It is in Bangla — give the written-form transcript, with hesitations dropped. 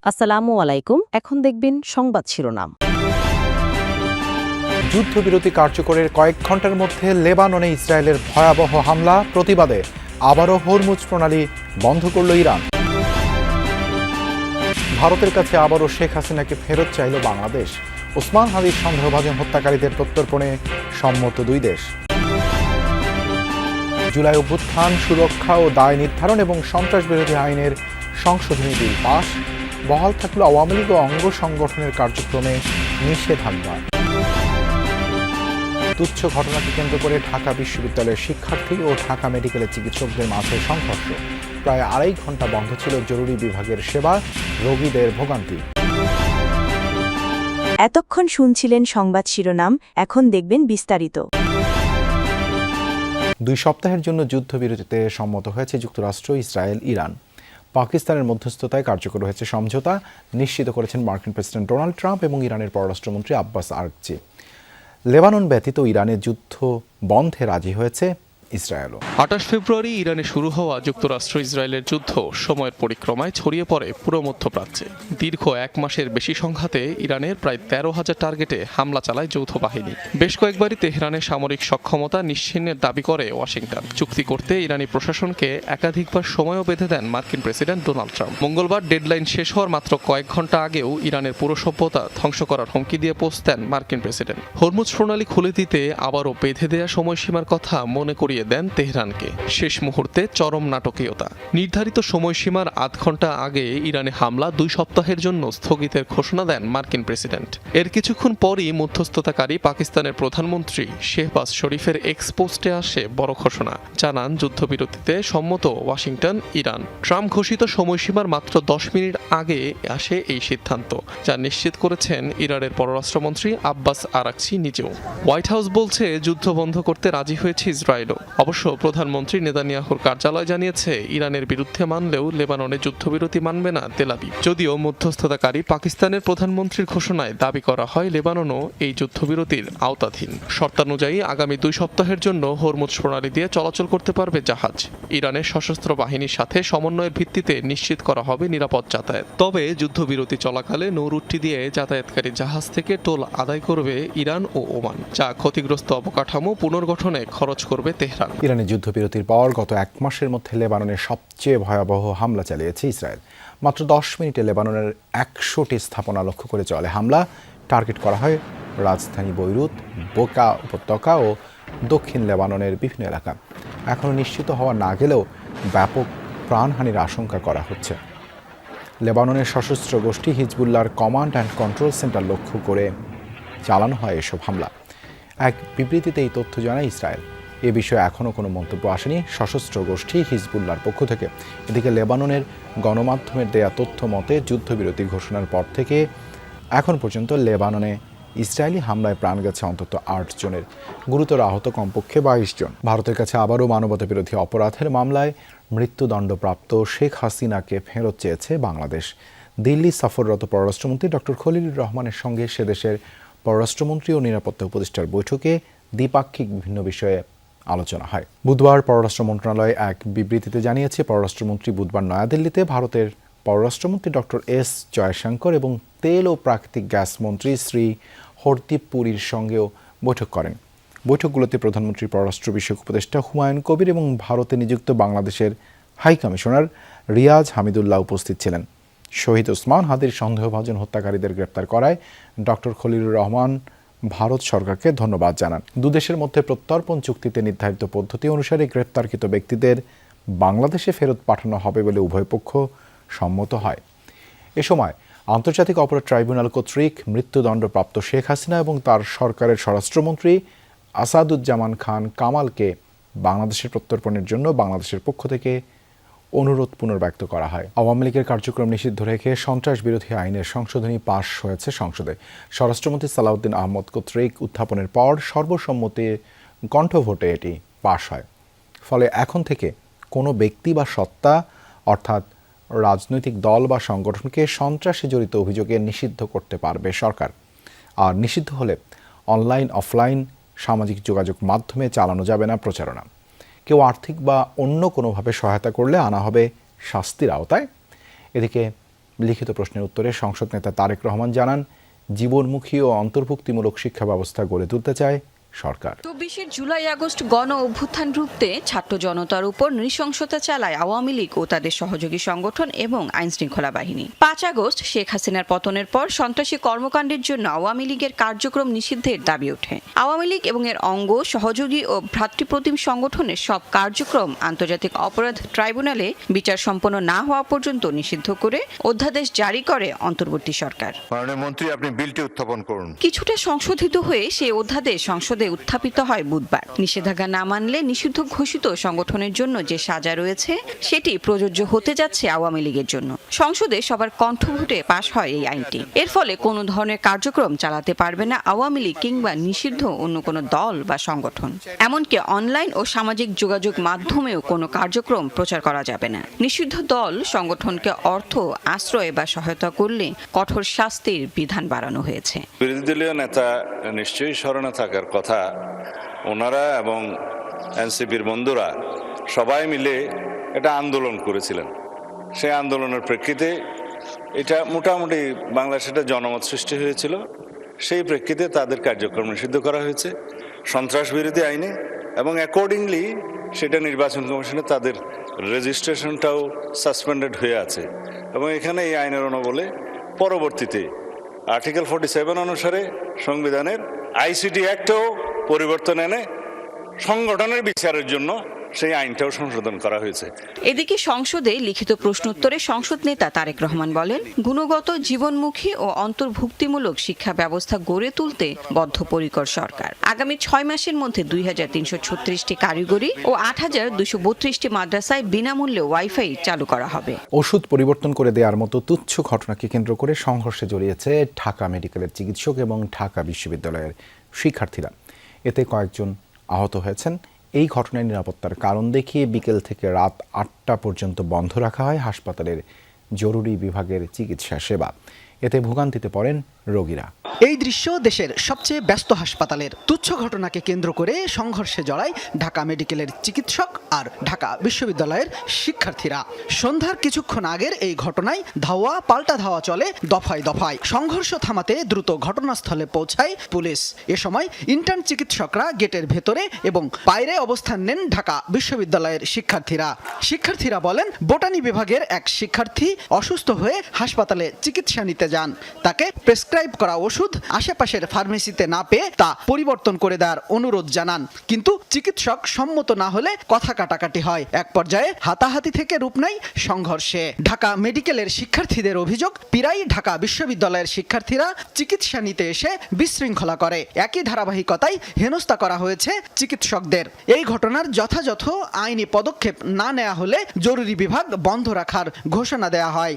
আসসালামু আলাইকুম। এখন দেখবেন সংবাদ শিরোনাম। যুদ্ধবিরতি কার্যকরের কয়েক ঘন্টার মধ্যে লেবাননে ইসরায়েলের ভয়াবহ হামলা, প্রতিবাদে আবারও হরমুজ প্রণালী বন্ধ করল ইরান। ভারতের কাছে আবারও শেখ হাসিনাকে ফেরত চাইল বাংলাদেশ। ওসমান হাদির সন্দেহভাজন হত্যাকারীদের প্রত্যর্পণে সম্মত দুই দেশ। জুলাই অভ্যুত্থান, সুরক্ষা ও দায় নির্ধারণ এবং সন্ত্রাস বিরোধী আইনের সংশোধনী বিল পাস। বহাল থাকলো আওয়ামী লীগ ও অঙ্গ সংগঠনের কার্যক্রমে নিষেধাজ্ঞা। তুচ্ছ ঘটনাকে কেন্দ্র করে ঢাকা বিশ্ববিদ্যালয়ের শিক্ষার্থী ও ঢাকা মেডিকেলের চিকিৎসকদের মাঝে সংঘর্ষ। প্রায় 2.5 ঘন্টা বন্ধ ছিল জরুরি বিভাগের সেবা, রোগীদের ভোগান্তি। এতক্ষণ শুনছিলেন সংবাদ শিরোনাম, এখন দেখবেন বিস্তারিত। 2 সপ্তাহের জন্য যুদ্ধবিরতিতে সম্মত হয়েছে যুক্তরাষ্ট্র, ইসরায়েল, ইরান। পাকিস্তানের মধ্যস্থতায় কার্যকর হয়েছে সমঝোতা, নিশ্চিত করেছেন মার্কিন প্রেসিডেন্ট ডোনাল্ড ট্রাম্প এবং ইরানের পররাষ্ট্রমন্ত্রী আব্বাস আরাগচি। লেবানন ব্যতীত ইরানের যুদ্ধ বন্ধে রাজি হয়েছে ইসরায়েলও। 28 ফেব্রুয়ারি ইরানে শুরু হওয়া যুক্তরাষ্ট্র ইসরায়েলের যুদ্ধ সময়ের পরিক্রমায় ছড়িয়ে পড়ে পুরো মধ্যপ্রাচ্যে। দীর্ঘ 1 মাসের বেশি সংঘাতে ইরানের প্রায় 13,000 টার্গেটে হামলা চালায় যৌথ বাহিনী। বেশ কয়েকবারই তেহরানের সামরিক সক্ষমতা নিশ্চিহ্নের দাবি করে ওয়াশিংটন। চুক্তি করতে ইরানি প্রশাসনকে একাধিকবার সময়ও বেঁধে দেন মার্কিন প্রেসিডেন্ট ডোনাল্ড ট্রাম্প। মঙ্গলবার ডেডলাইন শেষ হওয়ার মাত্র কয়েক ঘন্টা আগেও ইরানের পুরো সভ্যতা ধ্বংস করার হুমকি দিয়ে পোস্ট দেন মার্কিন প্রেসিডেন্ট। হরমুজ প্রণালী খুলে দিতে আবারও বেঁধে দেয়া সময়সীমার কথা মনে করিয়ে দেন তেহরানকে। শেষ মুহূর্তে চরম নাটকীয়তা। নির্ধারিত সময়সীমার আধ ঘন্টা আগে ইরানে হামলা 2 সপ্তাহের জন্য স্থগিতের ঘোষণা দেন মার্কিন প্রেসিডেন্ট। এর কিছুক্ষণ পরই মধ্যস্থতাকারী পাকিস্তানের প্রধানমন্ত্রী শেহবাজ শরীফের এক্স পোস্টে আসে বড় ঘোষণা। জানান যুদ্ধবিরতিতে সম্মত ওয়াশিংটন, ইরান। ট্রাম্প ঘোষিত সময়সীমার মাত্র 10 মিনিট আগে আসে এই সিদ্ধান্ত, যা নিশ্চিত করেছেন ইরানের পররাষ্ট্রমন্ত্রী আব্বাস আরাগচি নিজেও। হোয়াইট হাউস বলছে যুদ্ধ বন্ধ করতে রাজি হয়েছে ইসরায়েলও। অবশ্য প্রধানমন্ত্রী নেতানিয়াহুর কার্যালয় জানিয়েছে ইরানের বিরুদ্ধে মানলেও লেবাননে যুদ্ধবিরতি মানবে না তেল আবিব। যদিও মধ্যস্থতাকারী পাকিস্তানের প্রধানমন্ত্রীর ঘোষণায় দাবি করা হয় লেবাননও এই যুদ্ধবিরতির আওতাধীন। শর্তানুযায়ী আগামী 2 সপ্তাহের জন্য হরমুজ প্রণালী দিয়ে চলাচল করতে পারবে জাহাজ। ইরানের সশস্ত্র বাহিনীর সাথে সমন্বয়ের ভিত্তিতে নিশ্চিত করা হবে নিরাপদ যাতায়াত। তবে যুদ্ধবিরতি চলাকালে নৌরুটটি দিয়ে যাতায়াতকারী জাহাজ থেকে টোল আদায় করবে ইরান ও ওমান, যা ক্ষতিগ্রস্ত অবকাঠামো পুনর্গঠনে খরচ করবে তেহরান। ইরানের যুদ্ধবিরতির পর গত 1 মাসের মধ্যে লেবাননের সবচেয়ে ভয়াবহ হামলা চালিয়েছে ইসরায়েল। মাত্র 10 মিনিটে লেবাননের 100টি স্থাপনা লক্ষ্য করে চলে হামলা। টার্গেট করা হয় রাজধানী বৈরুত, বোকা উপত্যকা ও দক্ষিণ লেবাননের বিভিন্ন এলাকা। এখনও নিশ্চিত হওয়া না গেলেও ব্যাপক প্রাণহানির আশঙ্কা করা হচ্ছে। লেবাননের সশস্ত্র গোষ্ঠী হিজবুল্লাহর কমান্ড অ্যান্ড কন্ট্রোল সেন্টার লক্ষ্য করে চালানো হয় এসব হামলা। এক বিবৃতিতে এই তথ্য জানায় ইসরায়েল। এ বিষয়ে এখনও কোনো মন্তব্য আসেনি সশস্ত্র গোষ্ঠী হিজবুল্লাহর পক্ষ থেকে। এদিকে লেবাননের গণমাধ্যমের দেয়া তথ্য মতে যুদ্ধবিরতি ঘোষণার পর থেকে এখন পর্যন্ত লেবাননে ইসরায়েলি হামলায় প্রাণ গেছে অন্তত 8 জনের, গুরুতর আহত কমপক্ষে 22 জন। ভারতের কাছে আবারও মানবতাবিরোধী অপরাধের মামলায় মৃত্যুদণ্ডপ্রাপ্ত শেখ হাসিনাকে ফেরত চেয়েছে বাংলাদেশ। দিল্লি সফররত পররাষ্ট্রমন্ত্রী ডক্টর খলিলুর রহমানের সঙ্গে সে দেশের পররাষ্ট্রমন্ত্রী ও নিরাপত্তা উপদেষ্টার বৈঠকে দ্বিপাক্ষিক বিভিন্ন বিষয়ে আলোচনা হয়। বুধবার পররাষ্ট্র মন্ত্রণালয় এক বিবৃতিতে জানিয়েছে, পররাষ্ট্রমন্ত্রী বুধবার নয়াদিল্লিতে ভারতের পররাষ্ট্রমন্ত্রী ডক্টর এস জয়শঙ্কর এবং তেল ও প্রাকৃতিক গ্যাস মন্ত্রী শ্রী হরদীপ পুরীর সঙ্গেও বৈঠক করেন। বৈঠকগুলোতে প্রধানমন্ত্রীর পররাষ্ট্র বিষয়ক উপদেষ্টা হুমায়ুন কবির এবং ভারতে নিযুক্ত বাংলাদেশের হাই কমিশনার রিয়াজ হামিদুল্লাহ উপস্থিত ছিলেন। শহীদ ওসমান হাদির সন্দেহভাজন হত্যাকারীদের গ্রেপ্তার করায় ডক্টর খলিলুর রহমান ভারত সরকারকে ধন্যবাদ জানান। দুদেশের মধ্যে প্রত্যর্পণ চুক্তিতে নির্ধারিত পদ্ধতি অনুসারে গ্রেপ্তারকৃত ব্যক্তিদের বাংলাদেশে ফেরত পাঠানো হবে বলে উভয় পক্ষ সম্মত হয়। এ সময় আন্তর্জাতিক অপরাধ ট্রাইব্যুনাল কর্তৃক মৃত্যুদণ্ডপ্রাপ্ত শেখ হাসিনা এবং তার সরকারের স্বরাষ্ট্রমন্ত্রী আসাদুজ্জামান খান কামালকে বাংলাদেশের প্রত্যর্পণের জন্য বাংলাদেশের পক্ষ থেকে অনুরোধ পুনর্ব্যক্ত করা হয়। আওয়ামী লীগের কার্যক্রম নিষিদ্ধ রেখে সন্ত্রাস বিরোধী আইনের সংশোধনী পাশ হয়েছে সংসদে। স্বরাষ্ট্রমন্ত্রী সালাউদ্দিন আহমদ কর্তৃক উত্থাপনের পর সর্বসম্মতি কণ্ঠভোটে এটি পাশ হয়। ফলে এখন থেকে কোনো ব্যক্তি বা সত্তা অর্থাৎ রাজনৈতিক দল বা সংগঠনকে সন্ত্রাসে জড়িত অভিযোগে নিষিদ্ধ করতে পারবে সরকার। আর নিষিদ্ধ হলে অনলাইন, অফলাইন সামাজিক যোগাযোগ মাধ্যমে চালানো যাবে না প্রচারণা। কেউ আর্থিক বা অন্য কোনোভাবে সহায়তা করলে আনা হবে শাস্তির আওতায়। এদিকে লিখিত প্রশ্নের উত্তরে সংসদ নেতা তারেক রহমান জানান, জীবনমুখী ও অন্তর্ভুক্তিমূলক শিক্ষা ব্যবস্থা গড়ে তুলতে চায় সরকার। 24 জুলাই আগস্ট গণ অভ্যুত্থান রুখতে ছাত্র জনতার উপর নৃশংসতা চালায় আওয়ামী লীগ ও তাদের সহযোগী সংগঠন এবং আইনশৃঙ্খলা বাহিনী। 5 আগস্ট শেখ হাসিনার পতনের পর সন্ত্রাসী কর্মকাণ্ডের জন্য আওয়ামী লীগের কার্যক্রম নিষিদ্ধের দাবি ওঠে। আওয়ামী লীগ এবং এর অঙ্গ, সহযোগী ও ভ্রাতৃপ্রতিম সংগঠনের সব কার্যক্রম আন্তর্জাতিক অপরাধ ট্রাইব্যুনালে বিচার সম্পন্ন না হওয়া পর্যন্ত নিষিদ্ধ করে অধ্যাদেশ জারি করে অন্তর্বর্তী সরকার। মাননীয় মন্ত্রী, আপনি বিলটি উত্থাপন করুন। কিছুটা সংশোধিত হয়ে সেই অধ্যাদেশ সংসদে উত্থাপিত হয় বুধবার। নিষেধাজ্ঞা না মানলে নিষিদ্ধ ঘোষিত সংগঠনের জন্য যে সাজা রয়েছে সেটি প্রযোজ্য হতে যাচ্ছে আওয়ামী লীগের জন্য। সংসদে সবার কণ্ঠভোটে পাশ হয় এই আইনটি। এর ফলে কোনো ধরনের কার্যক্রম চালাতে পারবে না আওয়ামী লীগ কিংবা নিষিদ্ধ অন্য কোনো দল বা সংগঠন। এমনকি অনলাইন ও সামাজিক যোগাযোগ মাধ্যমেও কোনো কার্যক্রম প্রচার করা যাবে না। নিষিদ্ধ দল সংগঠনকে অর্থ, আশ্রয় বা সহায়তা করলে কঠোর শাস্তির বিধান বাড়ানো হয়েছে। বিরোধী দলীয় নেতা নিশ্চয়ই স্মরণে থাকার কথা, ওনারা এবং এনসিপির বন্ধুরা সবাই মিলে এটা আন্দোলন করেছিলেন। সেই আন্দোলনের প্রেক্ষিতে এটা মোটামুটি বাংলাদেশে একটা জনমত সৃষ্টি হয়েছিল। সেই প্রেক্ষিতে তাদের কার্যক্রম নিষিদ্ধ করা হয়েছে সন্ত্রাস বিরোধী আইনে, এবং অ্যাকর্ডিংলি সেটা নির্বাচন কমিশনে তাদের রেজিস্ট্রেশনটাও সাসপেন্ডেড হয়ে আছে। এবং এখানে এই আইনের অনুবলে পরবর্তীতে আর্টিকেল 47 অনুসারে সংবিধানের আইসিটি অ্যাক্টেও পরিবর্তন এনে সংগঠনের বিচারের জন্য সেই আইনটাও সংশোধন করা হয়েছে। এদিকে সংসদে লিখিত প্রশ্নোত্তরে সংসদ নেতা তারেক রহমান বলেন, গুণগত, জীবনমুখী ও অন্তর্ভুক্তিমূলক শিক্ষা ব্যবস্থা গড়ে তুলতে বদ্ধপরিকর সরকার। আগামী 6 মাসের মধ্যে 2336টি কারিগরি ও 8232টি মাদ্রাসায় বিনামূল্যে ওয়াইফাই চালু করা হবে। ওষুধ পরিবর্তন করে দেওয়ার মতো তুচ্ছ ঘটনাকে কেন্দ্র করে সংঘর্ষে জড়িয়েছে ঢাকা মেডিকেলের চিকিৎসক এবং ঢাকা বিশ্ববিদ্যালয়ের শিক্ষার্থীরা। এতে কয়েকজন আহত হয়েছেন। এই ঘটনায় নিরাপত্তার কারণ দেখিয়ে বিকেল থেকে রাত 8টা পর্যন্ত বন্ধ রাখা হয় হাসপাতালের জরুরি বিভাগের চিকিৎসা সেবা। এতে ভোগান্তিতে পড়েন রোগীরা। এই দৃশ্য দেশের সবচেয়ে ব্যস্ত হাসপাতালের। তুচ্ছ ঘটনাকে কেন্দ্র করে সংঘর্ষে জড়ায় ঢাকা মেডিকেলের চিকিৎসক আর ঢাকা বিশ্ববিদ্যালয়ের শিক্ষার্থীরা। সন্ধ্যার কিছুক্ষণ আগের এই ঘটনায় ধাওয়া পাল্টা ধাওয়া চলে দফায় দফায়। সংঘর্ষ থামাতে দ্রুত ঘটনাস্থলে পৌঁছায় পুলিশ। এ সময় ইন্টার্ন চিকিৎসকরা গেটের ভেতরে এবং বাইরে অবস্থান নেন ঢাকা বিশ্ববিদ্যালয়ের শিক্ষার্থীরা বলেন, বোটানি বিভাগের এক শিক্ষার্থী অসুস্থ হয়ে হাসপাতালে চিকিৎসা নিতে যান। তাকে প্রেসক্রাইব করা ওষুধ আশেপাশের ফার্মেসিতে না পেয়ে তা পরিবর্তন করে দেওয়ার অনুরোধ জানান, কিন্তু চিকিৎসক সম্মত না হলে কথা কাটাকাটি হয়। এক পর্যায়ে হাতাহাতি থেকে রূপ নেয় সংঘর্ষে। ঢাকা মেডিকেলের শিক্ষার্থীদের অভিযোগ, প্রায়ই ঢাকা বিশ্ববিদ্যালয়ের শিক্ষার্থীরা চিকিৎসা নিতে এসে বিশৃঙ্খলা করে। একই ধারাবাহিকতায় হেনস্থা করা হয়েছে চিকিৎসকদের। এই ঘটনার যথাযথ আইনি পদক্ষেপ না নেওয়া হলে জরুরি বিভাগ বন্ধ রাখার ঘোষণা দেওয়া হয়।